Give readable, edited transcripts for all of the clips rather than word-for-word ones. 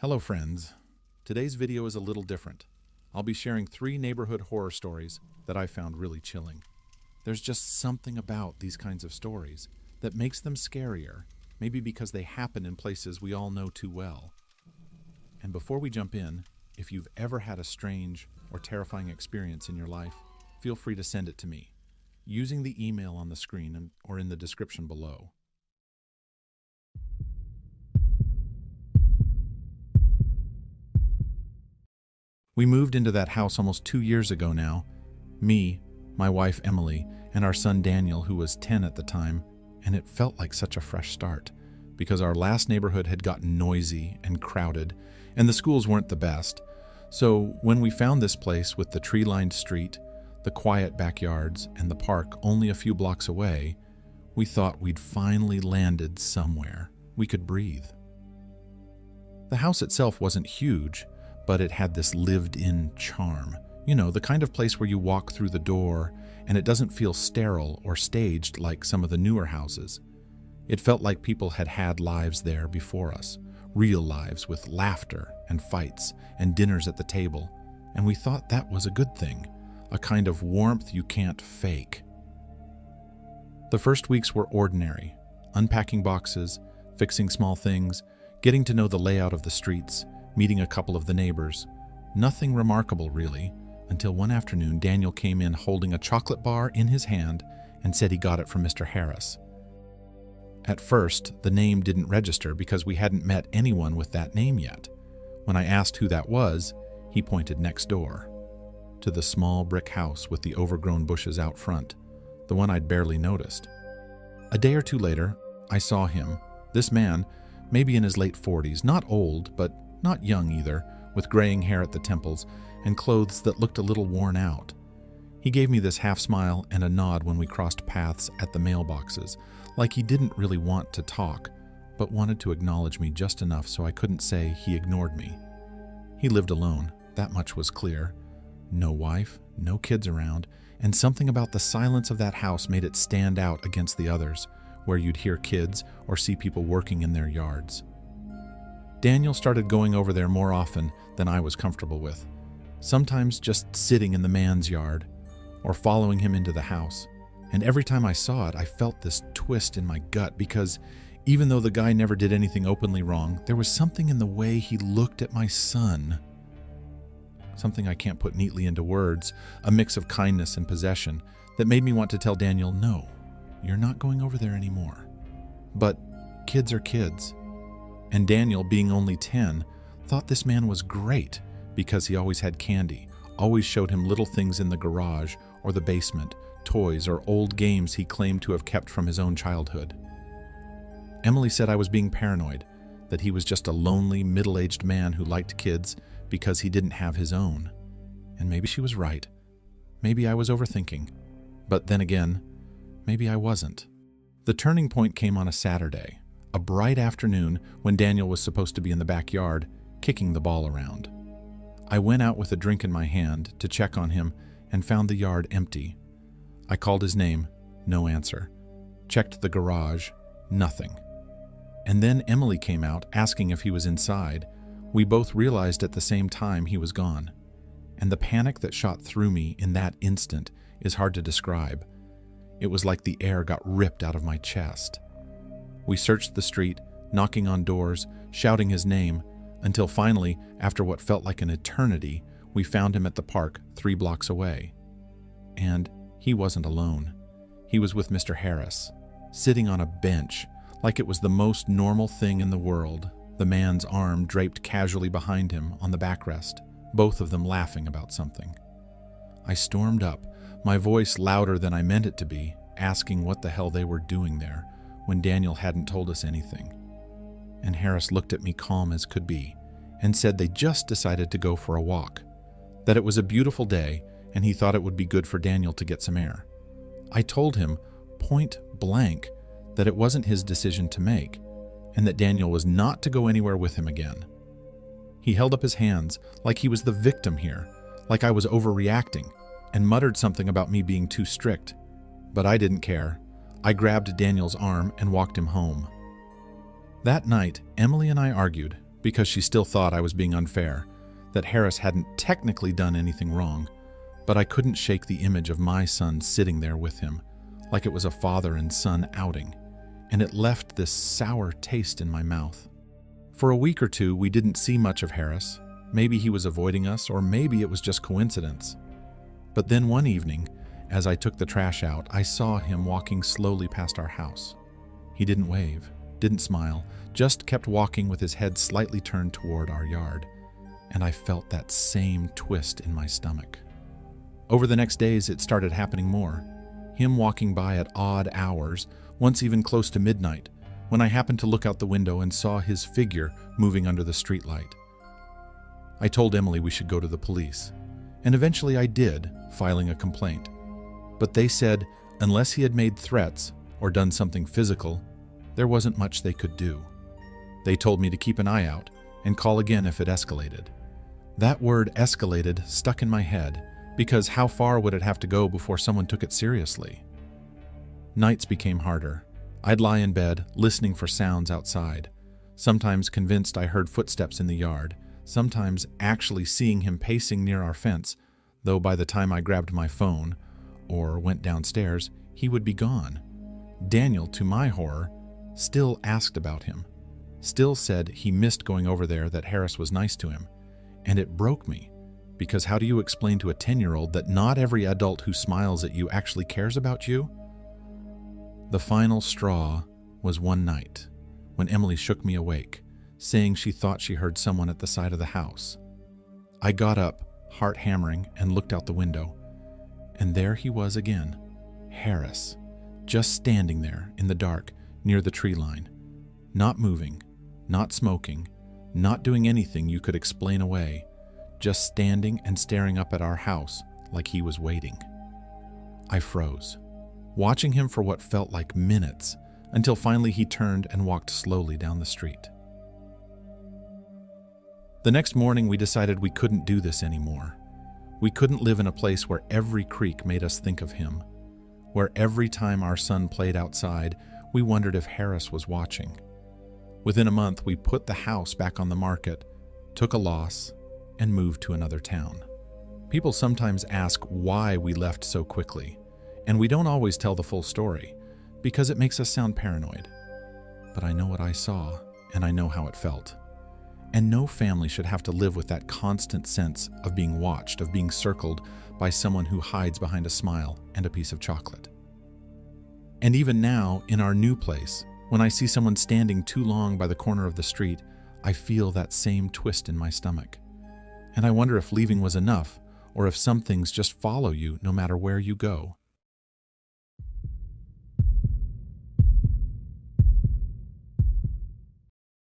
Hello friends. Today's video is a little different. I'll be sharing 3 neighborhood horror stories that I found really chilling. There's just something about these kinds of stories that makes them scarier, maybe because they happen in places we all know too well. And before we jump in, if you've ever had a strange or terrifying experience in your life, feel free to send it to me, using the email on the screen or in the description below. We moved into that house almost 2 years ago now. Me, my wife Emily, and our son Daniel, who was 10 at the time, and it felt like such a fresh start because our last neighborhood had gotten noisy and crowded, and the schools weren't the best. So when we found this place with the tree-lined street, the quiet backyards, and the park only a few blocks away, we thought we'd finally landed somewhere we could breathe. The house itself wasn't huge, but it had this lived-in charm. You know, the kind of place where you walk through the door and it doesn't feel sterile or staged like some of the newer houses. It felt like people had had lives there before us, real lives with laughter and fights and dinners at the table, and we thought that was a good thing, a kind of warmth you can't fake. The first weeks were ordinary, unpacking boxes, fixing small things, getting to know the layout of the streets, meeting a couple of the neighbors. Nothing remarkable, really, until one afternoon Daniel came in holding a chocolate bar in his hand and said he got it from Mr. Harris. At first, the name didn't register because we hadn't met anyone with that name yet. When I asked who that was, he pointed next door, to the small brick house with the overgrown bushes out front, the one I'd barely noticed. A day or two later, I saw him, this man, maybe in his late 40s, not old, but not young either, with graying hair at the temples and clothes that looked a little worn out. He gave me this half-smile and a nod when we crossed paths at the mailboxes, like he didn't really want to talk, but wanted to acknowledge me just enough so I couldn't say he ignored me. He lived alone, that much was clear. No wife, no kids around, and something about the silence of that house made it stand out against the others, where you'd hear kids or see people working in their yards. Daniel started going over there more often than I was comfortable with, sometimes just sitting in the man's yard or following him into the house. And every time I saw it, I felt this twist in my gut because even though the guy never did anything openly wrong, there was something in the way he looked at my son. Something I can't put neatly into words, a mix of kindness and possession that made me want to tell Daniel, no, you're not going over there anymore. But kids are kids. And Daniel, being only 10, thought this man was great because he always had candy, always showed him little things in the garage or the basement, toys or old games he claimed to have kept from his own childhood. Emily said I was being paranoid, that he was just a lonely, middle-aged man who liked kids because he didn't have his own. And maybe she was right. Maybe I was overthinking. But then again, maybe I wasn't. The turning point came on a Saturday. A bright afternoon when Daniel was supposed to be in the backyard, kicking the ball around. I went out with a drink in my hand to check on him and found the yard empty. I called his name, no answer. Checked the garage, nothing. And then Emily came out asking if he was inside. We both realized at the same time he was gone. And the panic that shot through me in that instant is hard to describe. It was like the air got ripped out of my chest. We searched the street, knocking on doors, shouting his name, until finally, after what felt like an eternity, we found him at the park 3 blocks away. And he wasn't alone. He was with Mr. Harris, sitting on a bench, like it was the most normal thing in the world, the man's arm draped casually behind him on the backrest, both of them laughing about something. I stormed up, my voice louder than I meant it to be, asking what the hell they were doing there, when Daniel hadn't told us anything. And Harris looked at me calm as could be and said they just decided to go for a walk, that it was a beautiful day and he thought it would be good for Daniel to get some air. I told him, point blank, that it wasn't his decision to make and that Daniel was not to go anywhere with him again. He held up his hands like he was the victim here, like I was overreacting, and muttered something about me being too strict, but I didn't care. I grabbed Daniel's arm and walked him home. That night, Emily and I argued, because she still thought I was being unfair, that Harris hadn't technically done anything wrong, but I couldn't shake the image of my son sitting there with him, like it was a father and son outing, and it left this sour taste in my mouth. For a week or two, we didn't see much of Harris. Maybe he was avoiding us, or maybe it was just coincidence. But then one evening, as I took the trash out, I saw him walking slowly past our house. He didn't wave, didn't smile, just kept walking with his head slightly turned toward our yard, and I felt that same twist in my stomach. Over the next days, it started happening more. Him walking by at odd hours, once even close to midnight, when I happened to look out the window and saw his figure moving under the streetlight. I told Emily we should go to the police, and eventually I did, filing a complaint. But they said unless he had made threats or done something physical, there wasn't much they could do. They told me to keep an eye out and call again if it escalated. That word escalated stuck in my head, because how far would it have to go before someone took it seriously? Nights became harder. I'd lie in bed, listening for sounds outside, sometimes convinced I heard footsteps in the yard, sometimes actually seeing him pacing near our fence, though by the time I grabbed my phone or went downstairs, he would be gone. Daniel, to my horror, still asked about him, still said he missed going over there, that Harris was nice to him, and it broke me. Because how do you explain to a 10-year-old that not every adult who smiles at you actually cares about you? The final straw was one night when Emily shook me awake, saying she thought she heard someone at the side of the house. I got up, heart hammering, and looked out the window. And there he was again, Harris, just standing there in the dark near the tree line, not moving, not smoking, not doing anything you could explain away, just standing and staring up at our house like he was waiting. I froze, watching him for what felt like minutes, until finally he turned and walked slowly down the street. The next morning we decided we couldn't do this anymore. We couldn't live in a place where every creak made us think of him, where every time our son played outside, we wondered if Harris was watching. Within a month, we put the house back on the market, took a loss, and moved to another town. People sometimes ask why we left so quickly, and we don't always tell the full story, because it makes us sound paranoid. But I know what I saw, and I know how it felt. And no family should have to live with that constant sense of being watched, of being circled by someone who hides behind a smile and a piece of chocolate. And even now, in our new place, when I see someone standing too long by the corner of the street, I feel that same twist in my stomach. And I wonder if leaving was enough, or if some things just follow you no matter where you go.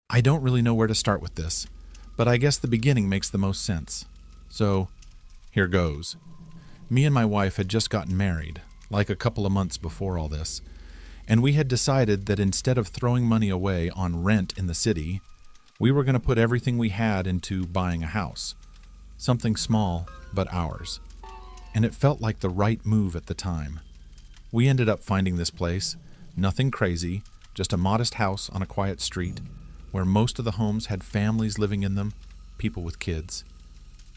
I don't really know where to start with this, but I guess the beginning makes the most sense. So, here goes. Me and my wife had just gotten married, like a couple of months before all this, and we had decided that instead of throwing money away on rent in the city, we were going to put everything we had into buying a house. Something small, but ours. And it felt like the right move at the time. We ended up finding this place, nothing crazy, just a modest house on a quiet street, where most of the homes had families living in them, people with kids.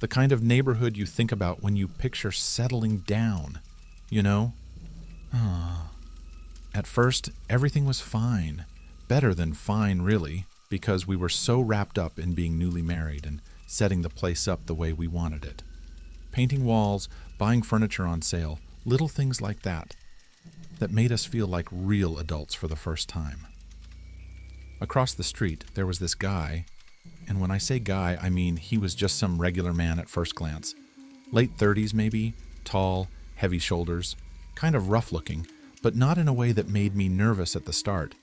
The kind of neighborhood you think about when you picture settling down, you know? At first, everything was fine. Better than fine, really, because we were so wrapped up in being newly married and setting the place up the way we wanted it. Painting walls, buying furniture on sale, little things like that made us feel like real adults for the first time. Across the street, there was this guy, and when I say guy, I mean he was just some regular man at first glance. Late 30s maybe, tall, heavy shoulders, kind of rough-looking, but not in a way that made me nervous at the start.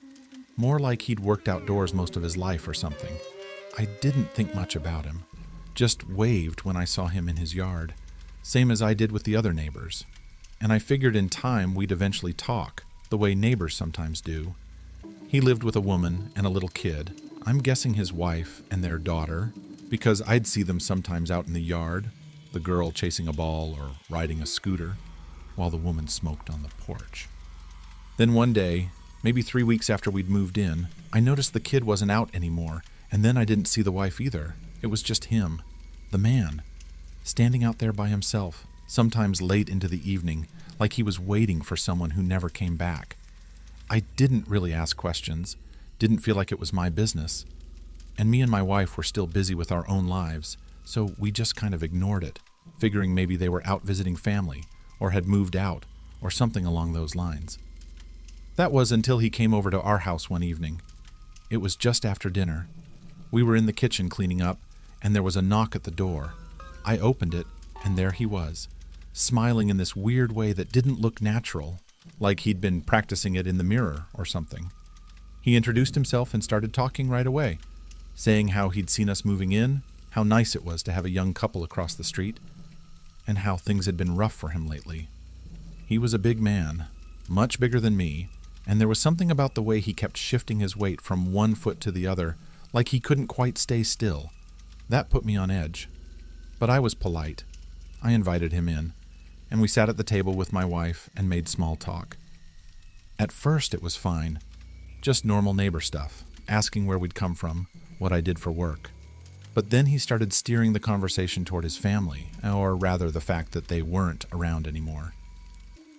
More like he'd worked outdoors most of his life or something. I didn't think much about him, just waved when I saw him in his yard, same as I did with the other neighbors. And I figured in time we'd eventually talk, the way neighbors sometimes do. He lived with a woman and a little kid, I'm guessing his wife and their daughter, because I'd see them sometimes out in the yard, the girl chasing a ball or riding a scooter, while the woman smoked on the porch. Then one day, maybe 3 weeks after we'd moved in, I noticed the kid wasn't out anymore, And then I didn't see the wife either. It was just him, the man, standing out there by himself, sometimes late into the evening, like he was waiting for someone who never came back. I didn't really ask questions, didn't feel like it was my business. And me and my wife were still busy with our own lives, so we just kind of ignored it, figuring maybe they were out visiting family, or had moved out, or something along those lines. That was until he came over to our house one evening. It was just after dinner. We were in the kitchen cleaning up, and there was a knock at the door. I opened it, and there he was, smiling in this weird way that didn't look natural, like he'd been practicing it in the mirror or something. He introduced himself and started talking right away, saying how he'd seen us moving in, how nice it was to have a young couple across the street, and how things had been rough for him lately. He was a big man, much bigger than me, and there was something about the way he kept shifting his weight from one foot to the other, like he couldn't quite stay still. That put me on edge. But I was polite. I invited him in, and we sat at the table with my wife and made small talk. At first it was fine, just normal neighbor stuff, asking where we'd come from, what I did for work. But then he started steering the conversation toward his family, or rather the fact that they weren't around anymore.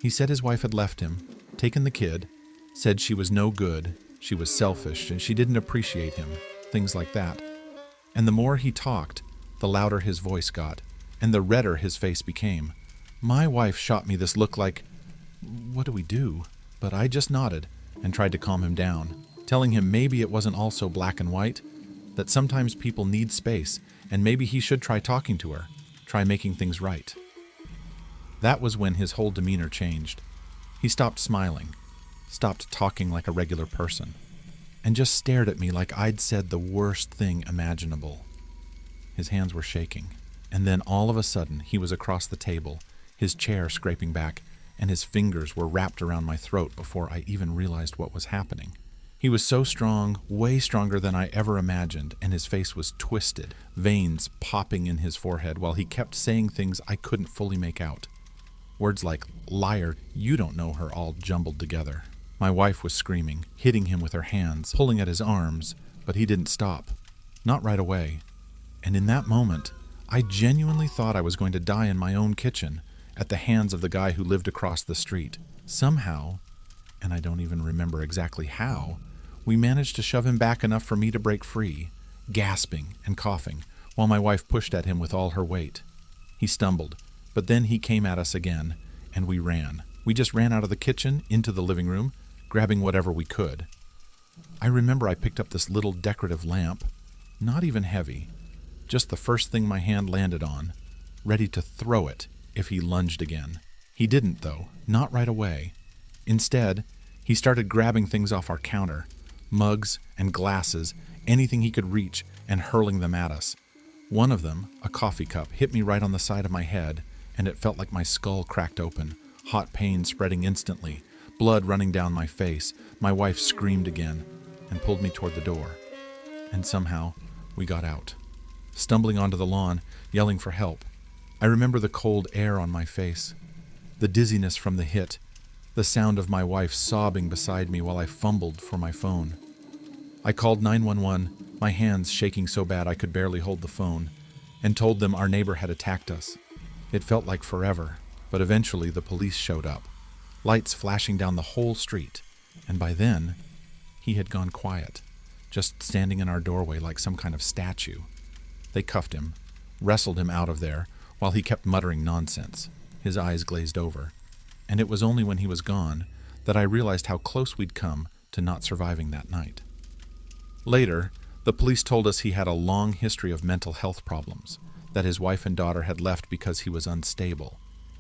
He said his wife had left him, taken the kid, said she was no good, she was selfish, and she didn't appreciate him, things like that. And the more he talked, the louder his voice got, and the redder his face became. My wife shot me this look like, what do we do? But I just nodded and tried to calm him down, telling him maybe it wasn't all so black and white, that sometimes people need space, and maybe he should try talking to her, try making things right. That was when his whole demeanor changed. He stopped smiling, stopped talking like a regular person, and just stared at me like I'd said the worst thing imaginable. His hands were shaking, and then all of a sudden he was across the table, his chair scraping back, and his fingers were wrapped around my throat before I even realized what was happening. He was so strong, way stronger than I ever imagined, and his face was twisted, veins popping in his forehead while he kept saying things I couldn't fully make out. Words like, liar, you don't know her, all jumbled together. My wife was screaming, hitting him with her hands, pulling at his arms, but he didn't stop. Not right away. And in that moment, I genuinely thought I was going to die in my own kitchen, at the hands of the guy who lived across the street. Somehow, and I don't even remember exactly how, we managed to shove him back enough for me to break free, gasping and coughing, while my wife pushed at him with all her weight. He stumbled, but then he came at us again, and we ran. We just ran out of the kitchen, into the living room, grabbing whatever we could. I remember I picked up this little decorative lamp, not even heavy, just the first thing my hand landed on, ready to throw it if he lunged again. He didn't, though, not right away. Instead, he started grabbing things off our counter, mugs and glasses, anything he could reach, and hurling them at us. One of them, a coffee cup, hit me right on the side of my head, and it felt like my skull cracked open, hot pain spreading instantly, blood running down my face. My wife screamed again and pulled me toward the door. And somehow, we got out, stumbling onto the lawn, yelling for help. I remember the cold air on my face, the dizziness from the hit, the sound of my wife sobbing beside me while I fumbled for my phone. I called 911, my hands shaking so bad I could barely hold the phone, and told them our neighbor had attacked us. It felt like forever, but eventually the police showed up, lights flashing down the whole street, and by then, he had gone quiet, just standing in our doorway like some kind of statue. They cuffed him, wrestled him out of there, while he kept muttering nonsense, his eyes glazed over. And it was only when he was gone that I realized how close we'd come to not surviving that night. Later, the police told us he had a long history of mental health problems, that his wife and daughter had left because he was unstable,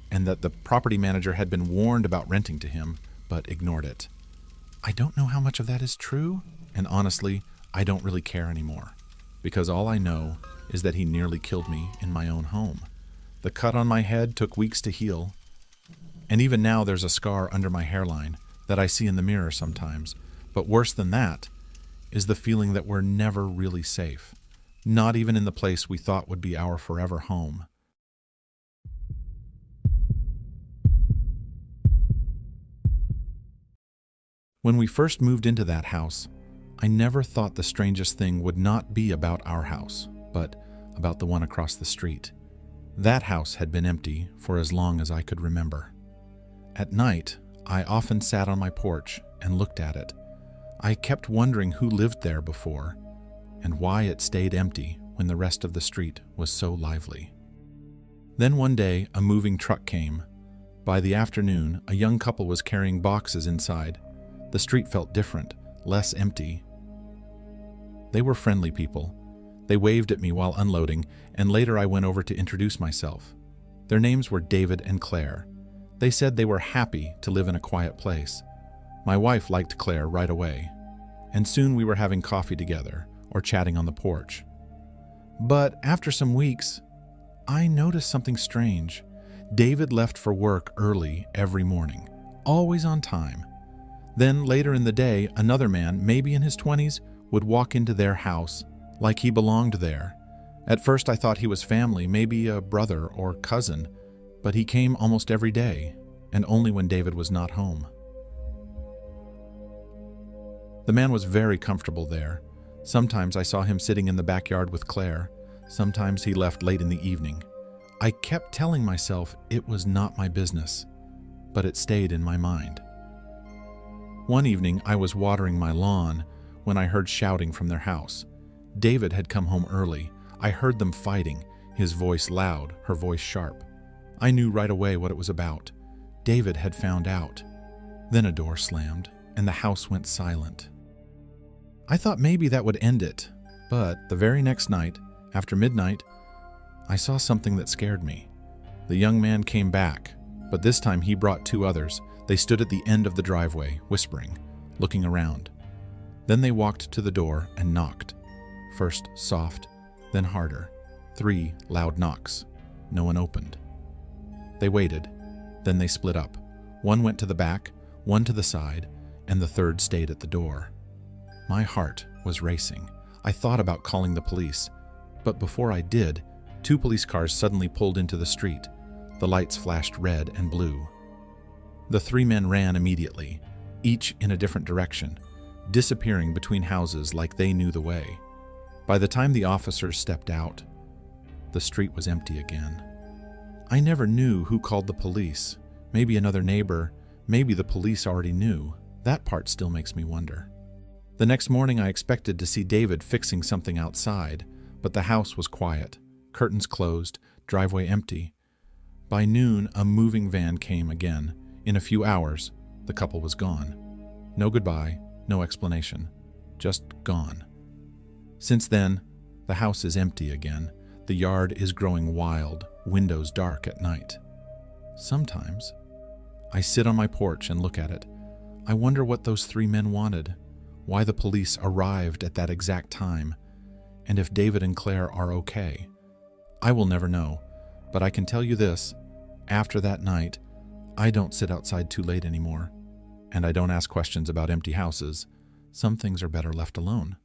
and that the property manager had been warned about renting to him, but ignored it. I don't know how much of that is true, and honestly, I don't really care anymore, because all I know is that he nearly killed me in my own home. The cut on my head took weeks to heal, and even now there's a scar under my hairline that I see in the mirror sometimes. But worse than that is the feeling that we're never really safe, not even in the place we thought would be our forever home. When we first moved into that house, I never thought the strangest thing would not be about our house, but about the one across the street. That house had been empty for as long as I could remember. At night, I often sat on my porch and looked at it. I kept wondering who lived there before, and why it stayed empty when the rest of the street was so lively. Then one day, a moving truck came. By the afternoon, a young couple was carrying boxes inside. The street felt different, less empty. They were friendly people. They waved at me while unloading, and later I went over to introduce myself. Their names were David and Claire. They said they were happy to live in a quiet place. My wife liked Claire right away, and soon we were having coffee together or chatting on the porch. But after some weeks, I noticed something strange. David left for work early every morning, always on time. Then later in the day, another man, maybe in his 20s, would walk into their house like he belonged there. At first I thought he was family, maybe a brother or cousin, but he came almost every day, and only when David was not home. The man was very comfortable there. Sometimes I saw him sitting in the backyard with Claire. Sometimes he left late in the evening. I kept telling myself it was not my business, but it stayed in my mind. One evening I was watering my lawn when I heard shouting from their house. David had come home early. I heard them fighting, his voice loud, her voice sharp. I knew right away what it was about. David had found out. Then a door slammed, and the house went silent. I thought maybe that would end it, but the very next night, after midnight, I saw something that scared me. The young man came back, but this time he brought two others. They stood at the end of the driveway, whispering, looking around. Then they walked to the door and knocked. First soft, then harder. 3 loud knocks. No one opened. They waited. Then they split up. One went to the back, one to the side, and the third stayed at the door. My heart was racing. I thought about calling the police, but before I did, 2 police cars suddenly pulled into the street. The lights flashed red and blue. The 3 men ran immediately, each in a different direction, disappearing between houses like they knew the way. By the time the officers stepped out, the street was empty again. I never knew who called the police. Maybe another neighbor, maybe the police already knew. That part still makes me wonder. The next morning I expected to see David fixing something outside, but the house was quiet, curtains closed, driveway empty. By noon, a moving van came again. In a few hours, the couple was gone. No goodbye, no explanation, just gone. Since then, the house is empty again. The yard is growing wild, windows dark at night. Sometimes, I sit on my porch and look at it. I wonder what those 3 men wanted, why the police arrived at that exact time, and if David and Claire are okay. I will never know, but I can tell you this, after that night, I don't sit outside too late anymore, and I don't ask questions about empty houses. Some things are better left alone.